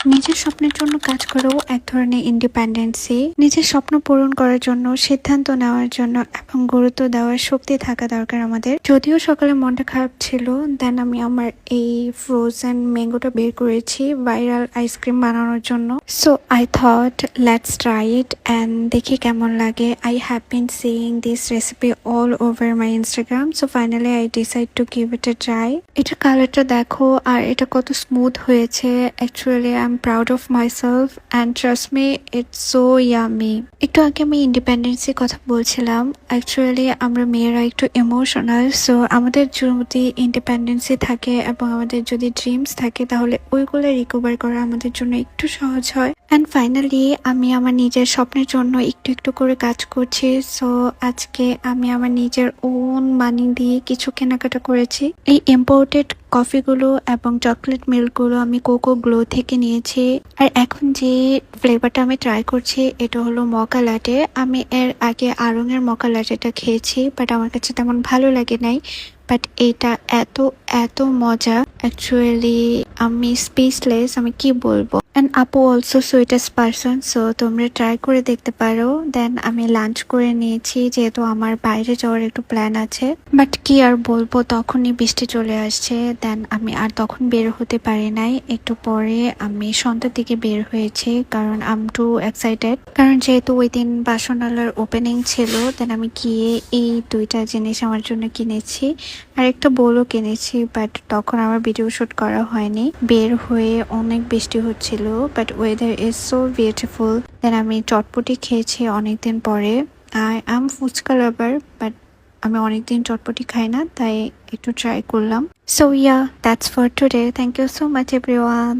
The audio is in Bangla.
নিজের স্বপ্নের জন্য কাজ করাও এক ধরনের ইন্ডিপেন্ডেন্সি। নিজের স্বপ্ন পূরণ করার জন্য, সিদ্ধান্ত নেওয়ার জন্য এবং গুরুত্ব দেওয়ার শক্তি থাকা দরকার আমাদের। যদিও সকালে মনটা খারাপ ছিল, দেন আমি আমার এই ফ্রোজেন ম্যাঙ্গোটা বের করেছি ভাইরাল আইসক্রিম বানানোর জন্য। So I thought let's try it and দেখি কেমন লাগে। I have been seeing this recipe all over my Instagram, so finally I decide to give it a try. এটার কালারটা দেখো আর এটা কত স্মুথ হয়েছে। Actually I am proud of myself and trust me, it's so yummy. একটু আগে আমি ইন্ডিপেন্ডেন্সের কথা বলছিলাম। অ্যাকচুয়ালি আমরা মেয়েরা একটু ইমোশনাল, সো আমাদের যদি ইন্ডিপেন্ডেন্সি থাকে এবং আমাদের যদি ড্রিমস থাকে তাহলে ওইগুলো রিকভার করা আমাদের জন্য একটু সহজ হয়। অ্যান্ড ফাইনালি আমি আমার নিজের স্বপ্নের জন্য একটু একটু করে কাজ করছি। সো আজকে আমি আমার নিজের ওন মানি দিয়ে কিছু কেনাকাটা করেছি। এই ইম্পোর্টেড কফিগুলো এবং চকলেট মিল্কগুলো আমি কোকো গ্লো থেকে নিয়েছি। আর এখন যে ফ্লেভারটা আমি ট্রাই করছি এটা হলো মকা ল্যাটে। আমি এর আগে আড়ং-এর মকা ল্যাটেটা খেয়েছি, বাট আমার কাছে তেমন ভালো লাগে নাই। বাট এটা এত এত মজা, অ্যাকচুয়ালি আমি স্পিচলেস, আমি কি বলবো। অ্যান্ড আপু অলসো সুইটেস্ট পারসন, সো তোমরা ট্রাই করে দেখতে পারো। দেন আমি লাঞ্চ করে নিয়েছি যেহেতু আমার বাইরে যাওয়ার একটু প্ল্যান আছে, বাট কি আর বলবো, তখনই বৃষ্টি চলে আসছে। দেন আমি আর তখন বের হতে পারি নাই। একটু পরে আমি সন্ধ্যার দিকে বের হয়েছি কারণ আই এম টু এক্সাইটেড, কারণ যেহেতু ওই দিন বাসনালয়ের ওপেনিং ছিল। দেন আমি গিয়ে এই দুইটা জিনিস আমার জন্য কিনেছি আর একটা বোলও কিনেছি, বাট তখন আমার ভিডিও শুট করা হয়নি। বের হয়ে অনেক বৃষ্টি হচ্ছিল, but weather is so beautiful. Then আমি চটপটি খেয়েছি অনেকদিন পরে। I am fuchka lover, but আমি অনেকদিন চটপটি খাই না, তাই একটু ট্রাই করলাম। So yeah, that's for today. Thank you so much everyone.